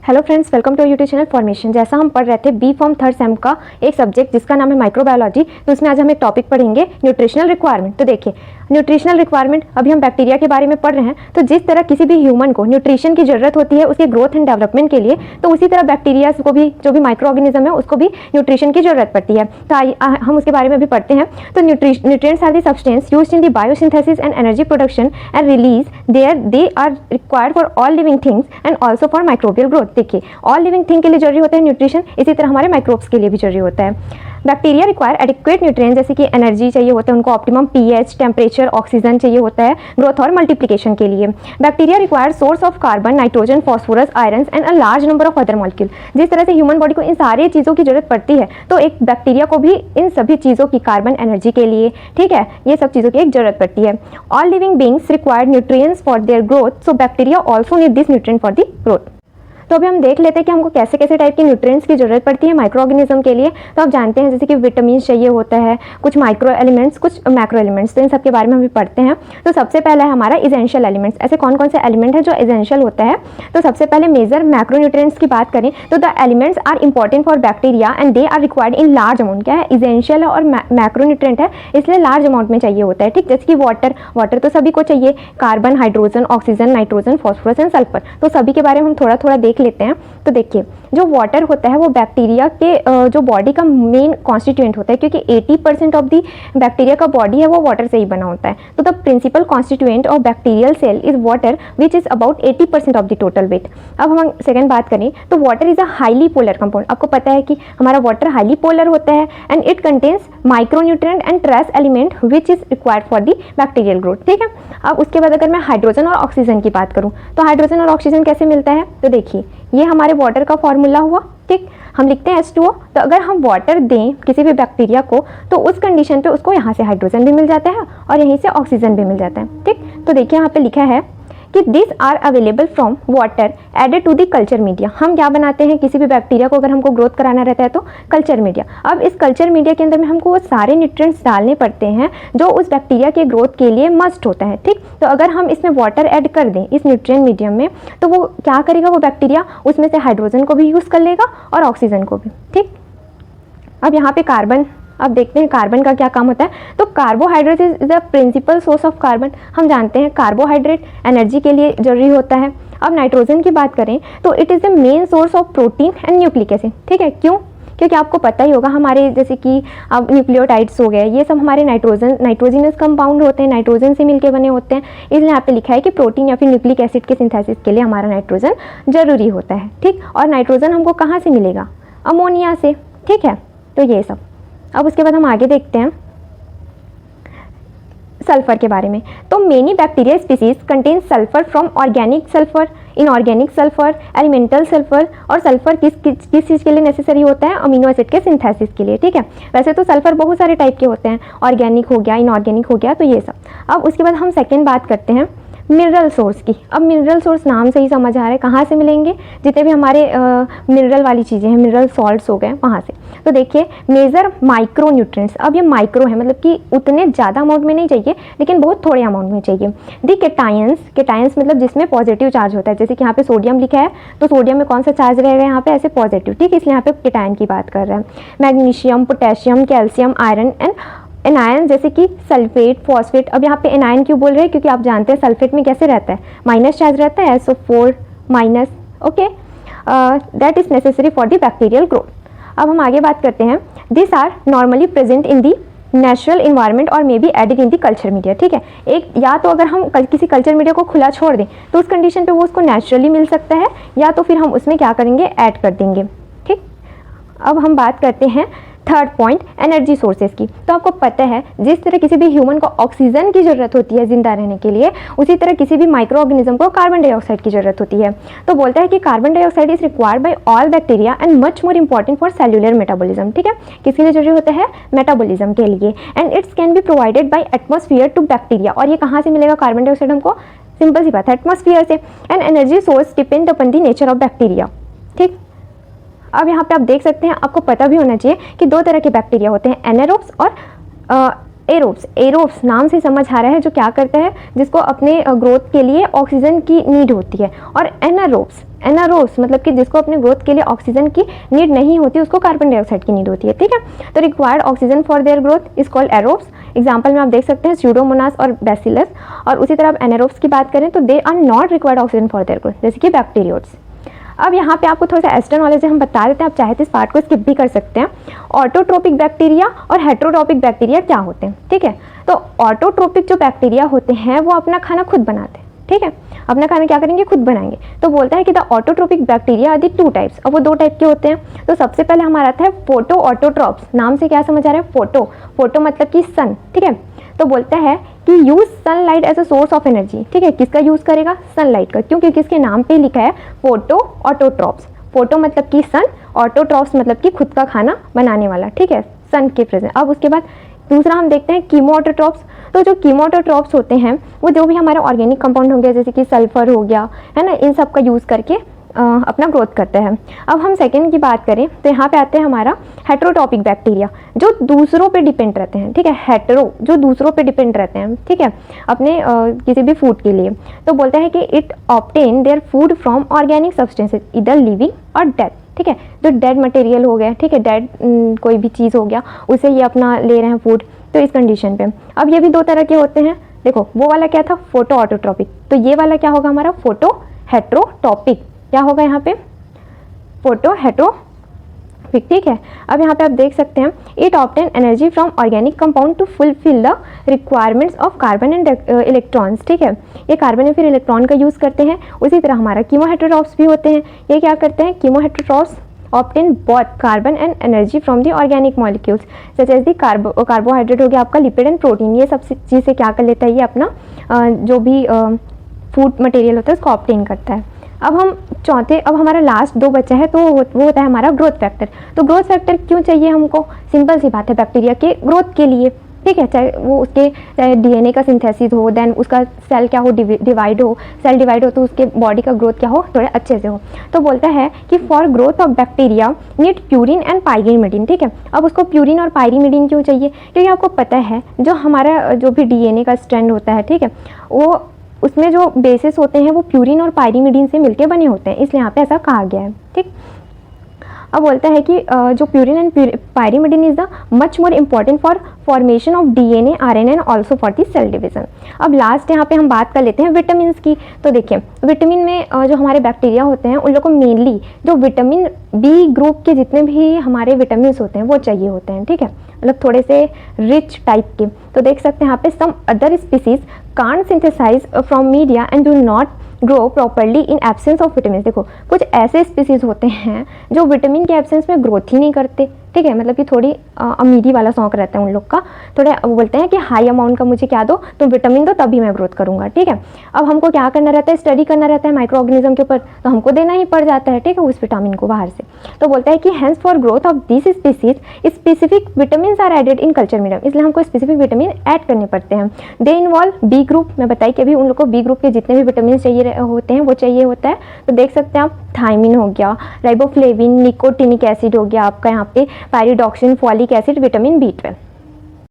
Hello friends, welcome to YouTube channel formation. जैसा हम पढ़ रहे थे बी फॉर्म थर्ड सेम का एक सब्जेक्ट जिसका नाम है माइक्रोबायोलॉजी, तो उसमें आज हम एक टॉपिक पढ़ेंगे न्यूट्रिशनल रिक्वायरमेंट। तो देखिए, न्यूट्रिशनल रिक्वायरमेंट अभी हम बैक्टीरिया के बारे में पढ़ रहे हैं। तो जिस तरह किसी भी ह्यूमन को न्यूट्रिशन की जरूरत होती है उसके ग्रोथ एंड डेवलपमेंट के लिए, तो उसी तरह बैक्टीरिया को भी, जो भी माइक्रो ऑर्गेनिज्म है, उसको भी न्यूट्रिशन की जरूरत पड़ती है। तो हम उसके बारे में भी पढ़ते हैं। तो nutrients are the substance used in the biosynthesis and energy production and release they are required for all living things and also for microbial growth. देखिए, ऑल लिविंग थिंग के लिए जरूरी होता है न्यूट्रिशन, इसी तरह हमारे माइक्रोब्स के लिए भी जरूरी होता है। बैक्टीरिया रिक्वायर एडिक्वेट न्यूट्रिएंट्स, जैसे कि एनर्जी चाहिए होता है उनको, ऑप्टिमम पीएच, टेम्परेचर, ऑक्सीजन चाहिए होता है ग्रोथ और मल्टीप्लिकेशन के लिए। Bacteria require source of carbon, nitrogen, phosphorus, iron and a large number of other molecule. जिस तरह से ह्यूमन बॉडी को इन सारी चीज़ों की जरूरत पड़ती है, तो एक बैक्टीरिया को भी इन सभी चीज़ों की, कार्बन, एनर्जी के लिए, ठीक है, ये सब चीज़ों की एक जरूरत पड़ती है। All living beings require nutrients for their growth, so bacteria also need this nutrient for the growth. तो अभी हम देख लेते हैं कि हमको कैसे कैसे टाइप के न्यूट्रिएंट्स की जरूरत पड़ती है माइक्रो ऑर्गेनिज्म के लिए। तो आप जानते हैं जैसे कि विटामिन चाहिए होता है, कुछ माइक्रो एलिमेंट्स, कुछ मैक्रो एलिमेंट्स, तो इन सब के बारे में हम भी पढ़ते हैं। तो सबसे पहला है हमारा इसेंशियल एलिमेंट्स। ऐसे कौन कौन से एलिमेंट है जो इसेंशियल होता है? तो सबसे पहले मेजर मैक्रो न्यूट्रिएंट्स की बात करें तो the elements are important for bacteria and they are required in large amount. क्या है? इसेंशियल और मैक्रो न्यूट्रिएंट है, इसलिए लार्ज अमाउंट में चाहिए होता है। ठीक, जैसे कि वाटर तो सभी को चाहिए, carbon, hydrogen, oxygen, nitrogen, phosphorus and sulphur. तो सभी के बारे में हम थोड़ा थोड़ा देख लेते हैं। तो देखिए, जो वाटर होता है वो बैक्टीरिया के जो बॉडी का मेन कॉन्स्टिट्यूएंट होता है, क्योंकि 80% ऑफ द बैक्टीरिया का बॉडी है वो वाटर से ही बना होता है। तो the principal constituent of bacterial cell is water which is about 80% of the total weight. अब हम सेकंड बात करें तो water is a highly polar compound. आपको पता है कि हमारा वाटर हाईली पोलर होता है and it contains micronutrient and trace element which is required for the bacterial growth. ठीक है, अब उसके बाद अगर मैं हाइड्रोजन और ऑक्सीजन की बात करूँ तो हाइड्रोजन और ऑक्सीजन कैसे मिलता है? तो देखिए, ये हमारे वाटर का फॉर्मूला हुआ। ठीक, हम लिखते हैं H2O। तो अगर हम वाटर दें किसी भी बैक्टीरिया को तो उस कंडीशन पे उसको यहाँ से हाइड्रोजन भी मिल जाता है और यहीं से ऑक्सीजन भी मिल जाता है। ठीक, तो देखिए यहाँ पे लिखा है कि this are available from water added to the culture media. हम क्या बनाते हैं किसी भी बैक्टीरिया को अगर हमको ग्रोथ कराना रहता है तो कल्चर मीडिया। अब इस कल्चर मीडिया के अंदर में हमको वो सारे न्यूट्रिएंट्स डालने पड़ते हैं जो उस बैक्टीरिया के ग्रोथ के लिए मस्ट होता है। ठीक, तो अगर हम इसमें वाटर ऐड कर दें इस न्यूट्रिएंट मीडियम में तो वो क्या करेगा, वो बैक्टीरिया उसमें से हाइड्रोजन को भी यूज़ कर लेगा और ऑक्सीजन को भी। ठीक, अब यहाँ पे कार्बन, अब देखते हैं कार्बन का क्या काम होता है। तो carbohydrate is the principal source of carbon. हम जानते हैं कार्बोहाइड्रेट एनर्जी के लिए जरूरी होता है। अब नाइट्रोजन की बात करें तो it is the main source of protein and nucleic acid. ठीक है, क्यों? क्योंकि आपको पता ही होगा हमारे जैसे कि अब न्यूक्लियोटाइड्स हो गए, ये सब हमारे नाइट्रोजनस कंपाउंड होते हैं, नाइट्रोजन से मिलके बने होते हैं। इसलिए यहाँ पे लिखा है कि प्रोटीन या फिर न्यूक्लिक एसिड के सिंथेसिस के लिए हमारा नाइट्रोजन जरूरी होता है। ठीक, और नाइट्रोजन हमको कहाँ से मिलेगा? अमोनिया से। ठीक है, तो ये सब। अब उसके बाद हम आगे देखते हैं सल्फर के बारे में। तो many bacteria species contain sulphur from organic sulphur, inorganic sulphur, elemental sulphur. और सल्फर किस चीज़ के लिए नेसेसरी होता है? अमीनो एसिड के सिंथेसिस के लिए। ठीक है, वैसे तो सल्फर बहुत सारे टाइप के होते हैं, ऑर्गेनिक हो गया, इनऑर्गेनिक हो गया, तो ये सब। अब उसके बाद हम सेकेंड बात करते हैं मिनरल सोर्स की। अब मिनरल सोर्स नाम से ही समझ आ रहा है कहाँ से मिलेंगे, जितने भी हमारे मिनरल वाली चीज़ें हैं, मिनरल सॉल्ट्स हो गए, वहाँ से। तो देखिए, मेजर माइक्रो न्यूट्रिएंट्स। अब ये माइक्रो है, मतलब कि उतने ज़्यादा अमाउंट में नहीं चाहिए लेकिन बहुत थोड़े अमाउंट में चाहिए। दी केटायंस मतलब जिसमें पॉजिटिव चार्ज होता है, जैसे कि यहाँ पे सोडियम लिखा है तो सोडियम में कौन सा चार्ज रहेगा? यहाँ पे ऐसे पॉजिटिव। ठीक, इसलिए यहाँ पे केटायन की बात कर रहे हैं। Magnesium, potassium, calcium, iron and anion, जैसे कि सल्फेट, फॉस्फेट। अब यहाँ पे एनायन क्यों बोल रहे हैं? क्योंकि आप जानते हैं सल्फेट में कैसे रहता है, माइनस चार्ज रहता है, SO4 minus. Okay, that is necessary for the bacterial growth. अब हम आगे बात करते हैं, this are normally present in the natural environment और may be added in the culture media. ठीक है, एक या तो अगर हम किसी कल्चर मीडिया को खुला छोड़ दें तो उस कंडीशन पे वो उसको नेचुरली मिल सकता है, या तो फिर हम उसमें क्या करेंगे, ऐड कर देंगे। ठीक, अब हम बात करते हैं थर्ड पॉइंट, एनर्जी सोर्सेज की। तो आपको पता है जिस तरह किसी भी ह्यूमन को ऑक्सीजन की ज़रूरत होती है जिंदा रहने के लिए, उसी तरह किसी भी माइक्रो ऑर्गेनिज्म को कार्बन डाइऑक्साइड की ज़रूरत होती है। तो बोलता है कि carbon dioxide is required by all bacteria and much more important for cellular metabolism. ठीक है, किसके लिए जरूरी होता है? मेटाबॉलिज्म के लिए। And its can be provided by atmosphere to bacteria. और ये कहाँ से मिलेगा कार्बन डाइऑक्साइड हमको? सिंपल सी बात है, एटमॉस्फेयर से। And energy source depend upon the nature of bacteria. ठीक, अब यहाँ पे आप देख सकते हैं, आपको पता भी होना चाहिए कि दो तरह के बैक्टीरिया होते हैं, एनारोब्स और एरोब्स, एरोब्स नाम से समझ आ रहा है जो क्या करता है, जिसको अपने ग्रोथ के लिए ऑक्सीजन की नीड होती है। और एनारोब्स, एनारोब्स मतलब कि जिसको अपने ग्रोथ के लिए ऑक्सीजन की नीड नहीं होती, उसको कार्बन डाइऑक्साइड की नीड होती है, ठीक है। तो required oxygen for their growth is called aerobes. Example में आप देख सकते हैं स्यूडोमोनास और बैसिलस। और उसी तरह आप एनारोब्स की बात करें तो they are not required oxygen for their growth, जैसे कि बैक्टीरियोट्स। अब यहाँ पे आपको थोड़ा सा एक्स्ट्रा नॉलेज है, हम बता देते हैं, आप चाहे तो इस पार्ट को स्किप भी कर सकते हैं। ऑटोट्रोपिक बैक्टीरिया और हेट्रोट्रोपिक बैक्टीरिया क्या होते हैं, ठीक है। तो ऑटोट्रोपिक जो बैक्टीरिया होते हैं वो अपना खाना खुद बनाते हैं, ठीक है, अपना खाना क्या करेंगे, खुद बनाएंगे। तो बोलता है कि the autotrophic bacteria are the 2 types. अब वो 2 टाइप के होते हैं। तो सबसे पहले हमारा आता है फोटो ऑटोट्रॉप्स। नाम से क्या समझ आ रहा है, फोटो, फोटो मतलब कि सन, ठीक है। तो बोलता है कि use sunlight as a source of energy, ठीक है। किसका यूज करेगा, सनलाइट का, क्योंकि किसके नाम पे लिखा है फोटो ऑटोट्रॉप्स। फोटो मतलब कि सन, ऑटोट्रॉप्स मतलब कि खुद का खाना बनाने वाला, ठीक है, सन के प्रेजेंट। अब उसके बाद दूसरा हम देखते हैं कीमोऑटोट्रॉप्स। तो जो कीमोऑटोट्रॉप्स होते हैं वो जो भी हमारे ऑर्गेनिक कंपाउंड होंगे, जैसे कि सल्फर हो गया, है ना, इन सब का यूज़ करके अपना ग्रोथ करते हैं। अब हम सेकेंड की बात करें तो यहाँ पे आते हैं हमारा हेट्रोटॉपिक बैक्टीरिया, जो दूसरों पे डिपेंड रहते हैं, ठीक है। हेट्रो जो दूसरों पे डिपेंड रहते हैं, ठीक है, अपने किसी भी फूड के लिए। तो बोलते हैं कि it obtain their food from organic substances इधर लिविंग और डेथ, ठीक है। जो डेड मटेरियल हो गया, ठीक है, डेड कोई भी चीज़ हो गया, उसे ये अपना ले रहे हैं फूड। तो इस कंडीशन पे अब ये भी 2 तरह के होते हैं। देखो वो वाला क्या था, फोटो ऑटोट्रॉपिक, तो ये वाला क्या होगा हमारा, फोटो हेट्रोटॉपिक। क्या होगा यहाँ पे, फोटो हेट्रोपिक, ठीक है। अब यहाँ पे आप देख सकते हैं it obtain energy from organic compound to fulfil the requirements of carbon and electrons, ठीक है। ये कार्बन या फिर इलेक्ट्रॉन का यूज़ करते हैं। उसी तरह हमारा कीमोहेट्रोट्रॉप्स भी होते हैं। ये क्या करते हैं, chemoheterotrophs obtain both carbon and energy from the organic molecules such as the carbohydrate हो गया आपका, लिपिड एंड प्रोटीन। ये सब चीज़ से क्या कर लेता है, ये अपना जो भी फूड मटेरियल होता है उसको ऑब्टेन करता है। अब हम चौथे, अब हमारा लास्ट 2 बचा है, तो वो होता है हमारा ग्रोथ फैक्टर। तो ग्रोथ फैक्टर क्यों चाहिए हमको, सिंपल सी बात है, बैक्टीरिया के ग्रोथ के लिए, ठीक है। चाहे वो उसके चाहे डीएनए का सिंथेसिस हो, देन उसका सेल क्या हो, डिवाइड हो, सेल डिवाइड हो तो उसके बॉडी का ग्रोथ क्या हो, थोड़े अच्छे से हो। तो बोलता है कि for growth of bacteria need purine and pyrimidine, ठीक है। अब उसको प्यूरिन और पायरीमिडीन क्यों चाहिए, क्योंकि आपको पता है जो हमारा जो भी डीएनए का स्ट्रैंड होता है, ठीक है, वो उसमें जो बेसिस होते हैं वो प्यूरिन और पायरीमिडीन से मिलके बने होते हैं, इसलिए यहाँ पे ऐसा कहा गया है, ठीक। अब बोलता है कि जो purine and pyrimidine is the much more important for formation of DNA, RNA and also for the cell division. अब लास्ट यहाँ पे हम बात कर लेते हैं विटामिन की। तो देखिए विटामिन में जो हमारे बैक्टीरिया होते हैं उन लोग को मेनली जो विटामिन बी ग्रुप के जितने भी हमारे विटामिन होते हैं वो चाहिए होते हैं, ठीक है, मतलब थोड़े से रिच टाइप के। तो देख सकते हैं यहाँ पे some other species can't synthesise from media and do not grow properly in absence of vitamin. देखो कुछ ऐसे स्पीसीज होते हैं जो विटामिन के एब्सेंस में ग्रोथ ही नहीं करते, ठीक है, मतलब कि थोड़ी अमीरी वाला शौक रहता है उन लोग का, थोड़े वो बोलते हैं कि हाई अमाउंट का मुझे क्या दो, तुम विटामिन दो तभी मैं ग्रोथ करूंगा, ठीक है। अब हमको क्या करना रहता है, स्टडी करना रहता है माइक्रो ऑर्गेनिज्म के ऊपर, तो हमको देना ही पड़ जाता है, ठीक है, उस विटामिन को बाहर से। तो बोलता है कि hence for growth of this species specific vitamin are added in culture medium, इसलिए हमको स्पेसिफिक विटामिन ऐड करने पड़ते हैं। दे इन्वॉल्व बी ग्रुप, मैं बताई कि अभी उन लोग को बी ग्रुप के जितने भी विटामिन चाहिए होते हैं वो चाहिए होता है। तो देख सकते हैं आप थायमिन हो गया, राइबोफ्लेविन, निकोटिनिक एसिड हो गया आपका यहाँ पे, pyridoxine, folic acid, vitamin B12।